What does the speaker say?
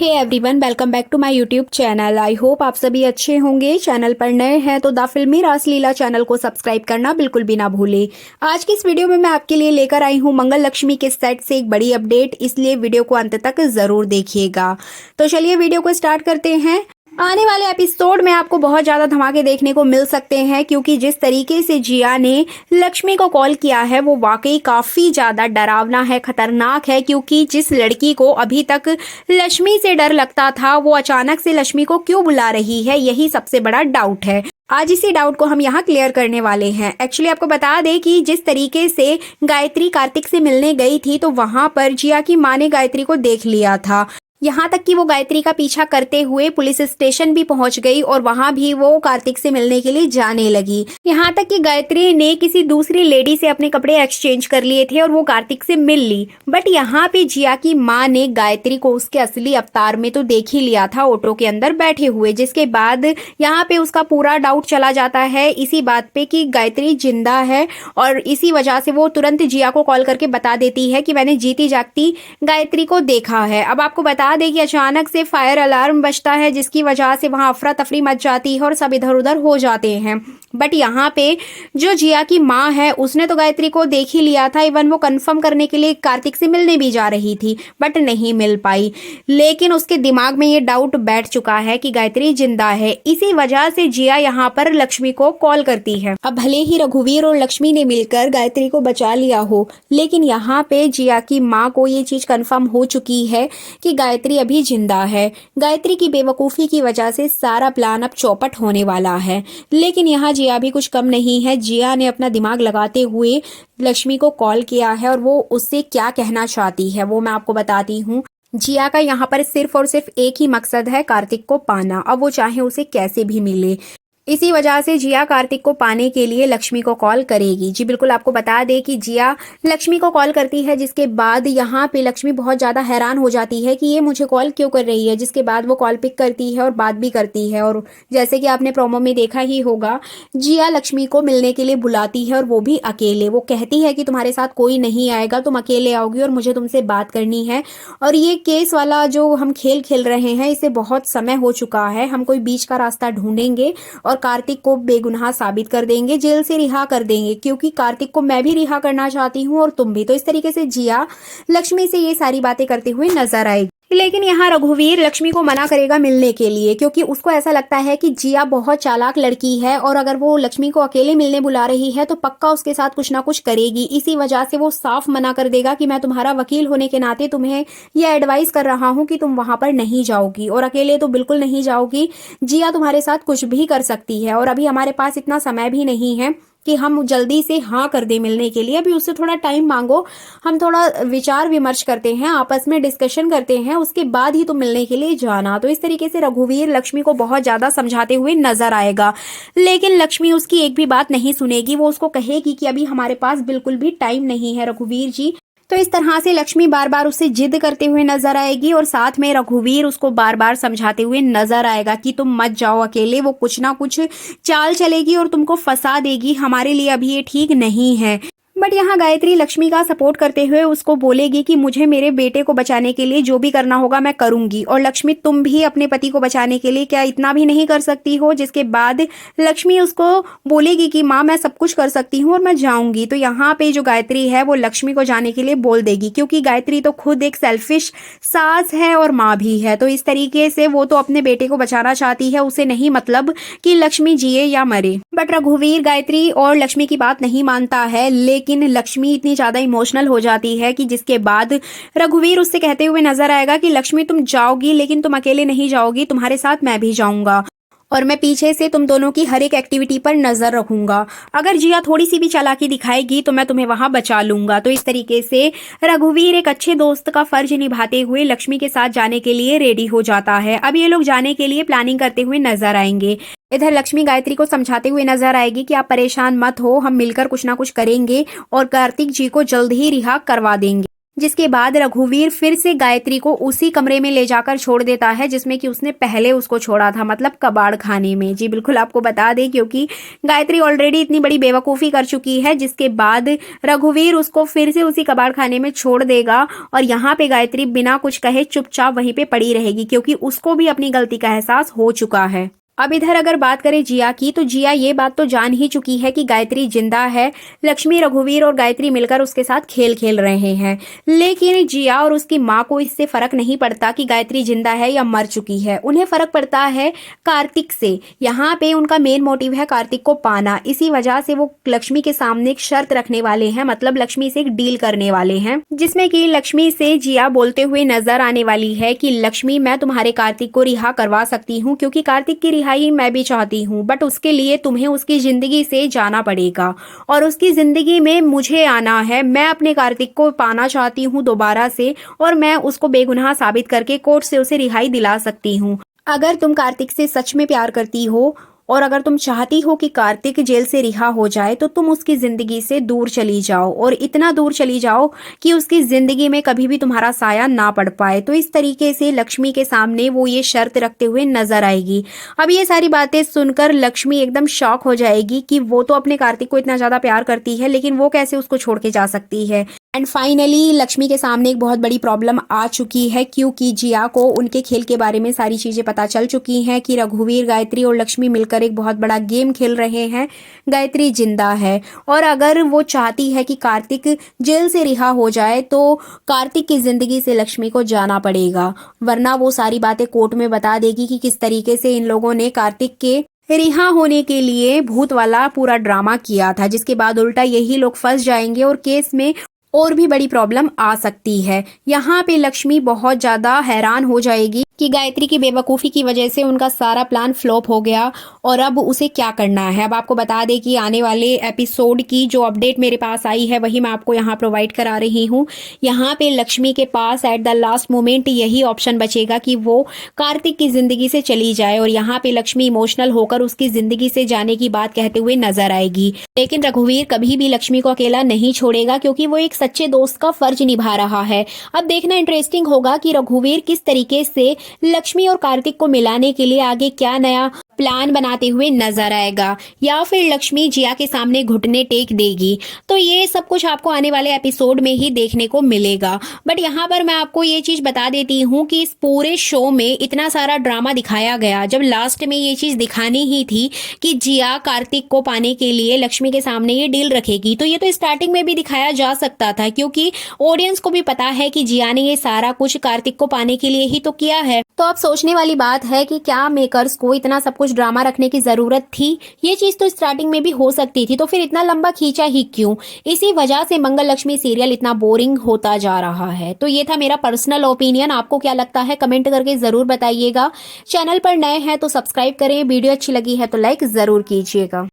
Hey everyone, welcome back to my YouTube channel. I hope आप सभी अच्छे होंगे। चैनल पर नए हैं तो द फिल्मी रासलीला चैनल को सब्सक्राइब करना बिल्कुल भी ना भूलें। आज की इस वीडियो में मैं आपके लिए लेकर आई हूं मंगल लक्ष्मी के सेट से एक बड़ी अपडेट, इसलिए वीडियो को अंत तक जरूर देखिएगा। तो चलिए वीडियो को स्टार्ट करते हैं। आने वाले एपिसोड में आपको बहुत ज़्यादा धमाके देखने को मिल सकते हैं, क्योंकि जिस तरीके से जिया ने लक्ष्मी को कॉल किया है वो वाकई काफ़ी ज़्यादा डरावना है, खतरनाक है। क्योंकि जिस लड़की को अभी तक लक्ष्मी से डर लगता था, वो अचानक से लक्ष्मी को क्यों बुला रही है, यही सबसे बड़ा डाउट है। आज इसी डाउट को हम यहाँ क्लियर करने वाले हैं। एक्चुअली आपको बता दें कि जिस तरीके से गायत्री कार्तिक से मिलने गई थी, तो वहां पर जिया की माँ ने गायत्री को देख लिया था। यहाँ तक कि वो गायत्री का पीछा करते हुए पुलिस स्टेशन भी पहुंच गई और वहां भी वो कार्तिक से मिलने के लिए जाने लगी। यहाँ तक कि गायत्री ने किसी दूसरी लेडी से अपने कपड़े एक्सचेंज कर लिए थे और वो कार्तिक से मिल ली। बट यहाँ पे जिया की माँ ने गायत्री को उसके असली अवतार में तो देख ही लिया था, ऑटो के अंदर बैठे हुए, जिसके बाद यहाँ पे उसका पूरा डाउट चला जाता है इसी बात पे कि गायत्री जिंदा है। और इसी वजह से वो तुरंत जिया को कॉल करके बता देती है कि मैंने जीती जागती गायत्री को देखा है। अब आपको बता दें कि अचानक से फायर अलार्म बजता है, जिसकी वजह से वहां अफरा तफरी मच जाती है और सब इधर उधर हो जाते हैं। बट यहाँ पे जो जिया की माँ है उसने तो गायत्री को देख ही लिया था। इवन वो कंफर्म करने के लिए कार्तिक से मिलने भी जा रही थी, बट नहीं मिल पाई। लेकिन उसके दिमाग में ये डाउट बैठ चुका है कि गायत्री जिंदा है। इसी वजह से जिया यहाँ पर लक्ष्मी को कॉल करती है। अब भले ही रघुवीर और लक्ष्मी ने मिलकर गायत्री को बचा लिया हो, लेकिन यहाँ पे जिया की माँ को ये चीज कंफर्म हो चुकी है कि गायत्री अभी जिंदा है। गायत्री की बेवकूफी की वजह से सारा प्लान अब चौपट होने वाला है। लेकिन यहाँ जिया भी कुछ कम नहीं है। जिया ने अपना दिमाग लगाते हुए लक्ष्मी को कॉल किया है और वो उससे क्या कहना चाहती है वो मैं आपको बताती हूँ। जिया का यहाँ पर सिर्फ और सिर्फ एक ही मकसद है, कार्तिक को पाना। अब वो चाहे उसे कैसे भी मिले। इसी वजह से जिया कार्तिक को पाने के लिए लक्ष्मी को कॉल करेगी। जी बिल्कुल, आपको बता दें कि जिया लक्ष्मी को कॉल करती है, जिसके बाद यहाँ पे लक्ष्मी बहुत ज़्यादा हैरान हो जाती है कि ये मुझे कॉल क्यों कर रही है। जिसके बाद वो कॉल पिक करती है और बात भी करती है। और जैसे कि आपने प्रोमो में देखा ही होगा, जिया लक्ष्मी को मिलने के लिए बुलाती है और वो भी अकेले। वो कहती है कि तुम्हारे साथ कोई नहीं आएगा, तुम अकेले आओगी और मुझे तुमसे बात करनी है। और ये केस वाला जो हम खेल खेल रहे हैं, इसे बहुत समय हो चुका है। हम कोई बीच का रास्ता ढूंढेंगे और कार्तिक को बेगुनाह साबित कर देंगे, जेल से रिहा कर देंगे। क्योंकि कार्तिक को मैं भी रिहा करना चाहती हूँ और तुम भी। तो इस तरीके से जिया लक्ष्मी से ये सारी बातें करते हुए नजर आएगी। लेकिन यहाँ रघुवीर लक्ष्मी को मना करेगा मिलने के लिए, क्योंकि उसको ऐसा लगता है कि जिया बहुत चालाक लड़की है और अगर वो लक्ष्मी को अकेले मिलने बुला रही है तो पक्का उसके साथ कुछ ना कुछ करेगी। इसी वजह से वो साफ मना कर देगा कि मैं तुम्हारा वकील होने के नाते तुम्हें यह एडवाइस कर रहा हूँ कि तुम वहां पर नहीं जाओगी और अकेले तो बिल्कुल नहीं जाओगी। जिया तुम्हारे साथ कुछ भी कर सकती है और अभी हमारे पास इतना समय भी नहीं है कि हम जल्दी से हाँ कर दे मिलने के लिए। अभी उससे थोड़ा टाइम मांगो, हम थोड़ा विचार विमर्श करते हैं, आपस में डिस्कशन करते हैं, उसके बाद ही तुम मिलने के लिए जाना। तो इस तरीके से रघुवीर लक्ष्मी को बहुत ज्यादा समझाते हुए नजर आएगा। लेकिन लक्ष्मी उसकी एक भी बात नहीं सुनेगी। वो उसको कहेगी कि अभी हमारे पास बिल्कुल भी टाइम नहीं है रघुवीर जी। तो इस तरह से लक्ष्मी बार बार उससे जिद करते हुए नजर आएगी और साथ में रघुवीर उसको बार बार समझाते हुए नजर आएगा कि तुम मत जाओ अकेले। वो कुछ ना कुछ चाल चलेगी और तुमको फंसा देगी। हमारे लिए अभी ये ठीक नहीं है। बट यहाँ गायत्री लक्ष्मी का सपोर्ट करते हुए उसको बोलेगी कि मुझे मेरे बेटे को बचाने के लिए जो भी करना होगा मैं करूंगी। और लक्ष्मी, तुम भी अपने पति को बचाने के लिए क्या इतना भी नहीं कर सकती हो। जिसके बाद लक्ष्मी उसको बोलेगी कि माँ मैं सब कुछ कर सकती हूँ और मैं जाऊंगी। तो यहाँ पे जो गायत्री है वो लक्ष्मी को जाने के लिए बोल देगी, क्योंकि गायत्री तो खुद एक सेल्फिश सास है और माँ भी है। तो इस तरीके से वो तो अपने बेटे को बचाना चाहती है, उसे नहीं मतलब कि लक्ष्मी जिए या मरे। बट रघुवीर गायत्री और लक्ष्मी की बात नहीं मानता है। लेकिन लक्ष्मी इतनी ज्यादा इमोशनल हो जाती है कि जिसके बाद रघुवीर उससे कहते हुए नजर आएगा कि लक्ष्मी तुम जाओगी, लेकिन तुम अकेले नहीं जाओगी, तुम्हारे साथ मैं भी जाऊंगा और मैं पीछे से तुम दोनों की हर एक एक्टिविटी पर नजर रखूंगा। अगर जिया थोड़ी सी भी चालाकी दिखाएगी तो मैं तुम्हें वहां बचा लूंगा। तो इस तरीके से रघुवीर एक अच्छे दोस्त का फर्ज निभाते हुए लक्ष्मी के साथ जाने के लिए रेडी हो जाता है। अब ये लोग जाने के लिए प्लानिंग करते हुए नजर आएंगे। इधर लक्ष्मी गायत्री को समझाते हुए नजर आएगी कि आप परेशान मत हो, हम मिलकर कुछ ना कुछ करेंगे और कार्तिक जी को जल्द ही रिहा करवा देंगे। जिसके बाद रघुवीर फिर से गायत्री को उसी कमरे में ले जाकर छोड़ देता है जिसमें कि उसने पहले उसको छोड़ा था, मतलब कबाड़ खाने में। जी बिल्कुल, आपको बता दें क्योंकि गायत्री ऑलरेडी इतनी बड़ी बेवकूफ़ी कर चुकी है, जिसके बाद रघुवीर उसको फिर से उसी कबाड़ खाने में छोड़ देगा और यहाँ पे गायत्री बिना कुछ कहे चुपचाप वहीं पे पड़ी रहेगी क्योंकि उसको भी अपनी गलती का एहसास हो चुका है। अब इधर अगर बात करें जिया की, तो जिया ये बात तो जान ही चुकी है कि गायत्री जिंदा है। लक्ष्मी, रघुवीर और गायत्री मिलकर उसके साथ खेल खेल रहे हैं, लेकिन जिया और उसकी माँ को इससे फर्क नहीं पड़ता कि गायत्री जिंदा है या मर चुकी है। उन्हें फर्क पड़ता है कार्तिक से। यहाँ पे उनका मेन मोटिव है कार्तिक को पाना। इसी वजह से वो लक्ष्मी के सामने एक शर्त रखने वाले हैं, मतलब लक्ष्मी से एक डील करने वाले हैं, जिसमें कि लक्ष्मी से जिया बोलते हुए नजर आने वाली है कि लक्ष्मी, मैं तुम्हारे कार्तिक को रिहा करवा सकती हूँ क्योंकि कार्तिक की रिहाई मैं भी चाहती हूँ, बट उसके लिए तुम्हें उसकी जिंदगी से जाना पड़ेगा और उसकी जिंदगी में मुझे आना है। मैं अपने कार्तिक को पाना चाहती हूँ दोबारा से और मैं उसको बेगुनाह साबित करके कोर्ट से उसे रिहाई दिला सकती हूँ। अगर तुम कार्तिक से सच में प्यार करती हो और अगर तुम चाहती हो कि कार्तिक जेल से रिहा हो जाए तो तुम उसकी जिंदगी से दूर चली जाओ और इतना दूर चली जाओ कि उसकी जिंदगी में कभी भी तुम्हारा साया ना पड़ पाए। तो इस तरीके से लक्ष्मी के सामने वो ये शर्त रखते हुए नजर आएगी। अब ये सारी बातें सुनकर लक्ष्मी एकदम शॉक हो जाएगी कि वो तो अपने कार्तिक को इतना ज्यादा प्यार करती है, लेकिन वो कैसे उसको छोड़ के जा सकती है। एंड फाइनली लक्ष्मी के सामने एक बहुत बड़ी प्रॉब्लम आ चुकी है क्योंकि जिया को उनके खेल के बारे में सारी चीजें पता चल चुकी हैं कि रघुवीर, गायत्री और लक्ष्मी मिलकर एक बहुत बड़ा गेम खेल रहे हैं। गायत्री जिंदा है और अगर वो चाहती है कि कार्तिक जेल से रिहा हो जाए तो कार्तिक की जिंदगी से लक्ष्मी को जाना पड़ेगा, वरना वो सारी बातें कोर्ट में बता देगी कि किस तरीके से इन लोगों ने कार्तिक के रिहा होने के लिए भूत वाला पूरा ड्रामा किया था, जिसके बाद उल्टा यही लोग फंस जाएंगे और केस में और भी बड़ी प्रॉब्लम आ सकती है। यहाँ पे लक्ष्मी बहुत ज्यादा हैरान हो जाएगी कि गायत्री की बेवकूफ़ी की वजह से उनका सारा प्लान फ्लॉप हो गया और अब उसे क्या करना है। अब आपको बता दें कि आने वाले एपिसोड की जो अपडेट मेरे पास आई है वही मैं आपको यहाँ प्रोवाइड करा रही हूँ। यहाँ पे लक्ष्मी के पास एट द लास्ट मोमेंट यही ऑप्शन बचेगा कि वो कार्तिक की जिंदगी से चली जाए और यहाँ पे लक्ष्मी इमोशनल होकर उसकी जिंदगी से जाने की बात कहते हुए नजर आएगी। लेकिन रघुवीर कभी भी लक्ष्मी को अकेला नहीं छोड़ेगा क्योंकि वो एक सच्चे दोस्त का फर्ज निभा रहा है। अब देखना इंटरेस्टिंग होगा कि रघुवीर किस तरीके से लक्ष्मी और कार्तिक को मिलाने के लिए आगे क्या नया प्लान बनाते हुए नजर आएगा, या फिर लक्ष्मी जिया के सामने घुटने टेक देगी। तो ये सब कुछ आपको आने वाले एपिसोड में ही देखने को मिलेगा। बट यहाँ पर मैं आपको ये चीज बता देती हूँ कि इस पूरे शो में इतना सारा ड्रामा दिखाया गया, जब लास्ट में ये चीज दिखानी ही थी कि जिया कार्तिक को पाने के लिए लक्ष्मी के सामने ये डील रखेगी, तो ये तो स्टार्टिंग में भी दिखाया जा सकता था क्योंकि ऑडियंस को भी पता है कि जिया ने ये सारा कुछ कार्तिक को पाने के लिए ही तो किया है। तो अब सोचने वाली बात है कि क्या मेकर्स को इतना सब कुछ ड्रामा रखने की जरूरत थी? ये चीज तो स्टार्टिंग में भी हो सकती थी, तो फिर इतना लंबा खींचा ही क्यों? इसी वजह से मंगल लक्ष्मी सीरियल इतना बोरिंग होता जा रहा है। तो ये था मेरा पर्सनल ओपिनियन। आपको क्या लगता है कमेंट करके जरूर बताइएगा। चैनल पर नए हैं तो सब्सक्राइब करें, वीडियो अच्छी लगी है तो लाइक जरूर कीजिएगा।